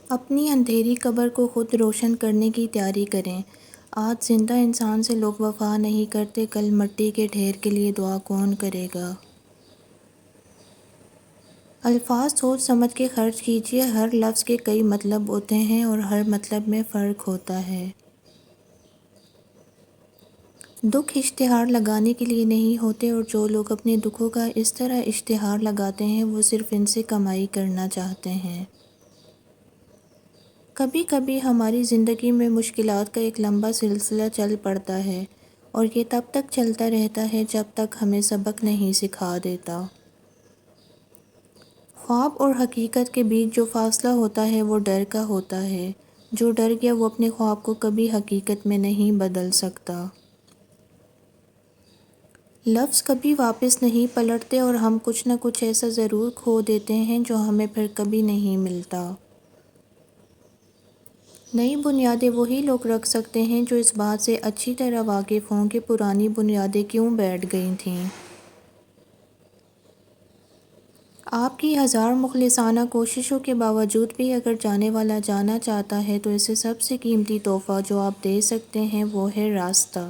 اپنی اندھیری قبر کو خود روشن کرنے کی تیاری کریں۔ آج زندہ انسان سے لوگ وفا نہیں کرتے، کل مٹی کے ڈھیر کے لیے دعا کون کرے گا؟ الفاظ سوچ سمجھ کے خرچ کیجیے، ہر لفظ کے کئی مطلب ہوتے ہیں اور ہر مطلب میں فرق ہوتا ہے۔ دکھ اشتہار لگانے کے لیے نہیں ہوتے، اور جو لوگ اپنے دکھوں کا اس طرح اشتہار لگاتے ہیں وہ صرف ان سے کمائی کرنا چاہتے ہیں۔ کبھی کبھی ہماری زندگی میں مشکلات کا ایک لمبا سلسلہ چل پڑتا ہے، اور یہ تب تک چلتا رہتا ہے جب تک ہمیں سبق نہیں سکھا دیتا۔ خواب اور حقیقت کے بیچ جو فاصلہ ہوتا ہے وہ ڈر کا ہوتا ہے۔ جو ڈر گیا وہ اپنے خواب کو کبھی حقیقت میں نہیں بدل سکتا۔ لفظ کبھی واپس نہیں پلٹتے، اور ہم کچھ نہ کچھ ایسا ضرور کھو دیتے ہیں جو ہمیں پھر کبھی نہیں ملتا۔ نئی بنیادیں وہی لوگ رکھ سکتے ہیں جو اس بات سے اچھی طرح واقف ہوں کہ پرانی بنیادیں کیوں بیٹھ گئی تھیں۔ آپ کی ہزار مخلصانہ کوششوں کے باوجود بھی اگر جانے والا جانا چاہتا ہے تو اسے سب سے قیمتی تحفہ جو آپ دے سکتے ہیں وہ ہے راستہ۔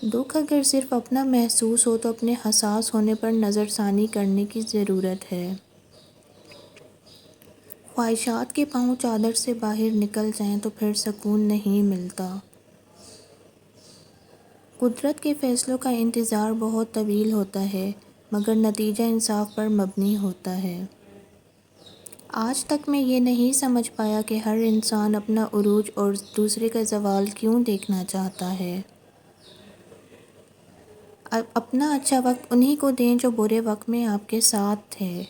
دکھ اگر صرف اپنا محسوس ہو تو اپنے حساس ہونے پر نظر ثانی کرنے کی ضرورت ہے۔ خواہشات کے پاؤں چادر سے باہر نکل جائیں تو پھر سکون نہیں ملتا۔ قدرت کے فیصلوں کا انتظار بہت طویل ہوتا ہے، مگر نتیجہ انصاف پر مبنی ہوتا ہے۔ آج تک میں یہ نہیں سمجھ پایا کہ ہر انسان اپنا عروج اور دوسرے کا زوال کیوں دیکھنا چاہتا ہے۔ اپنا اچھا وقت انہی کو دیں جو برے وقت میں آپ کے ساتھ تھے۔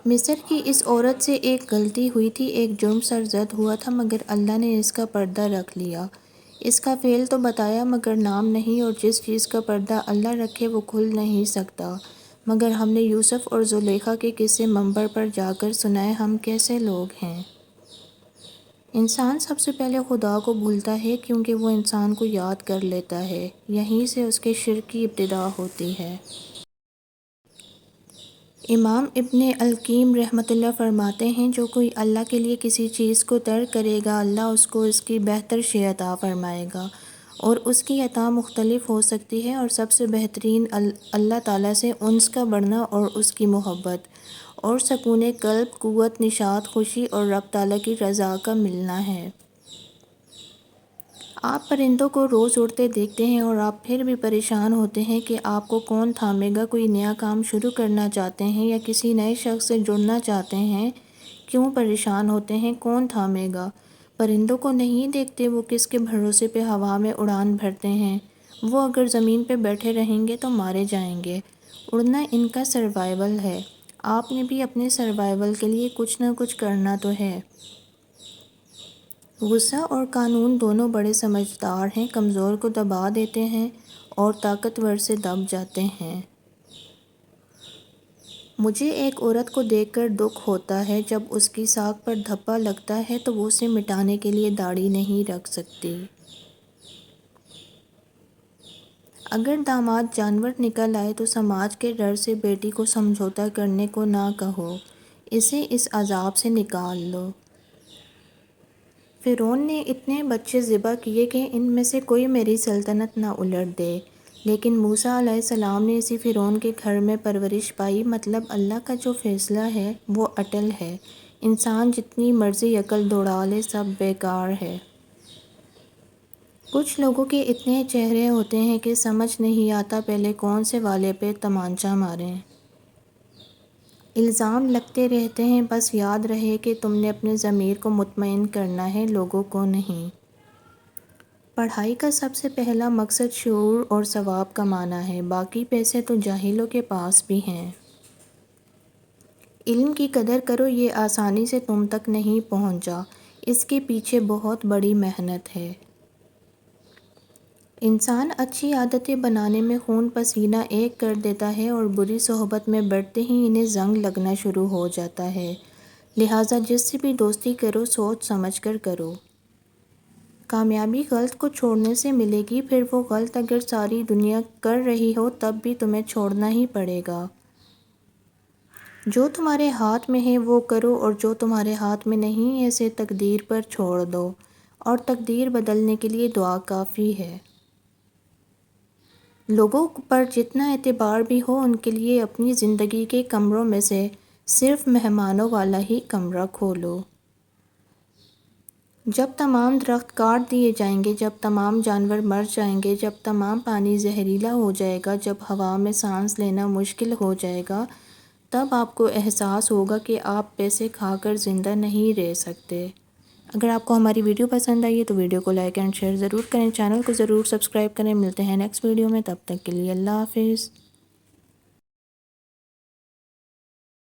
مصر کی اس عورت سے ایک غلطی ہوئی تھی، ایک جرم سرزد ہوا تھا، مگر اللہ نے اس کا پردہ رکھ لیا۔ اس کا فعل تو بتایا مگر نام نہیں، اور جس چیز کا پردہ اللہ رکھے وہ کھل نہیں سکتا۔ مگر ہم نے یوسف اور زلیخا کے قصے منبر پر جا کر سنائے، ہم کیسے لوگ ہیں۔ انسان سب سے پہلے خدا کو بھولتا ہے کیونکہ وہ انسان کو یاد کر لیتا ہے، یہیں سے اس کے شرک کی ابتدا ہوتی ہے۔ امام ابن القیم رحمۃ اللہ فرماتے ہیں، جو کوئی اللہ کے لیے کسی چیز کو ترک کرے گا اللہ اس کو اس کی بہتر شے عطا فرمائے گا، اور اس کی عطا مختلف ہو سکتی ہے، اور سب سے بہترین اللہ تعالیٰ سے انس کا بڑھنا اور اس کی محبت، اور سکون قلب، قوت، نشاط، خوشی اور رب تعالیٰ کی رضا کا ملنا ہے۔ آپ پرندوں کو روز اڑتے دیکھتے ہیں اور آپ پھر بھی پریشان ہوتے ہیں کہ آپ کو کون تھامے گا۔ کوئی نیا کام شروع کرنا چاہتے ہیں یا کسی نئے شخص سے جڑنا چاہتے ہیں، کیوں پریشان ہوتے ہیں؟ کون تھامے گا؟ پرندوں کو نہیں دیکھتے وہ کس کے بھروسے پہ ہوا میں اڑان بھرتے ہیں؟ وہ اگر زمین پہ بیٹھے رہیں گے تو مارے جائیں گے۔ اڑنا ان کا سروائیول ہے، آپ نے بھی اپنے سروائیول کے لیے کچھ نہ کچھ کرنا تو ہے۔ غصہ اور قانون دونوں بڑے سمجھدار ہیں، کمزور کو دبا دیتے ہیں اور طاقتور سے دب جاتے ہیں۔ مجھے ایک عورت کو دیکھ کر دکھ ہوتا ہے، جب اس کی ساکھ پر دھبا لگتا ہے تو وہ اسے مٹانے کے لیے داڑھی نہیں رکھ سکتی۔ اگر داماد جانور نکل آئے تو سماج کے ڈر سے بیٹی کو سمجھوتا کرنے کو نہ کہو، اسے اس عذاب سے نکال لو۔ فرعون نے اتنے بچے ذبح کیے کہ ان میں سے کوئی میری سلطنت نہ الٹ دے، لیکن موسیٰ علیہ السلام نے اسی فرعون کے گھر میں پرورش پائی۔ مطلب اللہ کا جو فیصلہ ہے وہ اٹل ہے، انسان جتنی مرضی عقل دوڑا لے سب بیکار ہے۔ کچھ لوگوں کے اتنے چہرے ہوتے ہیں کہ سمجھ نہیں آتا پہلے کون سے والے پہ تمانچہ ماریں۔ الزام لگتے رہتے ہیں، بس یاد رہے کہ تم نے اپنے ضمیر کو مطمئن کرنا ہے، لوگوں کو نہیں۔ پڑھائی کا سب سے پہلا مقصد شعور اور ثواب کمانا ہے، باقی پیسے تو جاہلوں کے پاس بھی ہیں۔ علم کی قدر کرو، یہ آسانی سے تم تک نہیں پہنچا، اس کے پیچھے بہت بڑی محنت ہے۔ انسان اچھی عادتیں بنانے میں خون پسینہ ایک کر دیتا ہے اور بری صحبت میں بڑھتے ہی انہیں زنگ لگنا شروع ہو جاتا ہے، لہٰذا جس سے بھی دوستی کرو سوچ سمجھ کر کرو۔ کامیابی غلط کو چھوڑنے سے ملے گی، پھر وہ غلط اگر ساری دنیا کر رہی ہو تب بھی تمہیں چھوڑنا ہی پڑے گا۔ جو تمہارے ہاتھ میں ہے وہ کرو، اور جو تمہارے ہاتھ میں نہیں ہے اسے تقدیر پر چھوڑ دو، اور تقدیر بدلنے کے لیے دعا کافی ہے۔ لوگوں پر جتنا اعتبار بھی ہو، ان کے لیے اپنی زندگی کے کمروں میں سے صرف مہمانوں والا ہی کمرہ کھولو۔ جب تمام درخت کاٹ دیے جائیں گے، جب تمام جانور مر جائیں گے، جب تمام پانی زہریلا ہو جائے گا، جب ہوا میں سانس لینا مشکل ہو جائے گا، تب آپ کو احساس ہوگا کہ آپ پیسے کھا کر زندہ نہیں رہ سکتے۔ اگر آپ کو ہماری ویڈیو پسند آئی ہے تو ویڈیو کو لائک اینڈ شیئر ضرور کریں، چینل کو ضرور سبسکرائب کریں۔ ملتے ہیں نیکسٹ ویڈیو میں، تب تک کے لیے اللہ حافظ۔